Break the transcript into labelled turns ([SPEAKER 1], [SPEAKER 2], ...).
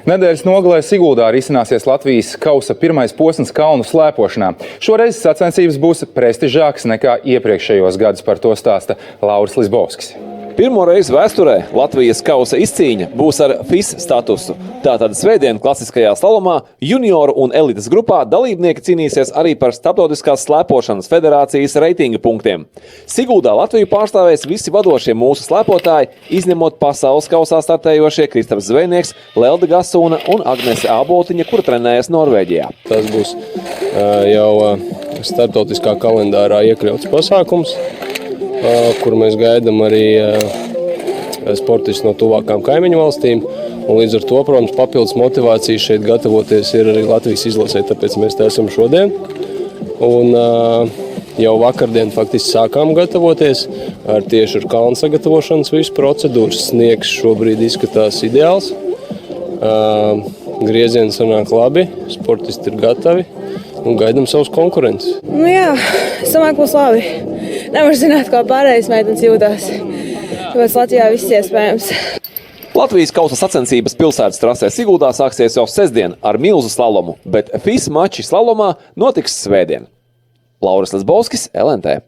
[SPEAKER 1] Nedēļas nogalē Siguldā risināsies Latvijas kausa pirmais posms kalnu slēpošanā. Šoreiz sacensības būs prestižākas nekā iepriekšējos gadus, par to stāsta Lauris Lisbovskis.
[SPEAKER 2] Pirmo reizi vēsturē Latvijas kausa izcīņa būs ar FIS statusu. Tātad svētdien klasiskajā slalomā junioru un elites grupā dalībnieki cīnīsies arī par Starptautiskās slēpošanas federācijas reitinga punktiem. Siguldā Latviju pārstāvēs visi vadošie mūsu slēpotāji, izņemot pasaules kausā startējošie Kristaps Zvejnieks, Lelda Gasūna un Agnese Āboltiņa, kura trenējas Norvēģijā.
[SPEAKER 3] Tas būs jau starptautiskā kalendārā iekļauts pasākums, kur mēs gaidām arī sportistus no tuvākām kaimiņu valstīm. Un līdz ar to, protams, papildus motivācija šeit gatavoties ir arī Latvijas izlasē, tāpēc mēs te esam šodien. Un jau vakardien faktiski sākām gatavoties tieši ar kalnu sagatavošanas visu procedūras. Sniegs šobrīd izskatās ideāls. Griezieni sanāk labi, sportisti ir gatavi un gaidām savus konkurentus.
[SPEAKER 4] Jā, es domāju, būs labi. Nevar zināt, kā pārējais meitenes jūtās. Tāpēc Latvijā viss iespējams.
[SPEAKER 2] Latvijas kausa sacensības pilsētas trasē Siguldā sāksies jau sestdien ar milzu slalomu, bet FIS mači slalomā notiks svētdien. Lauris Lisbovskis, LNT.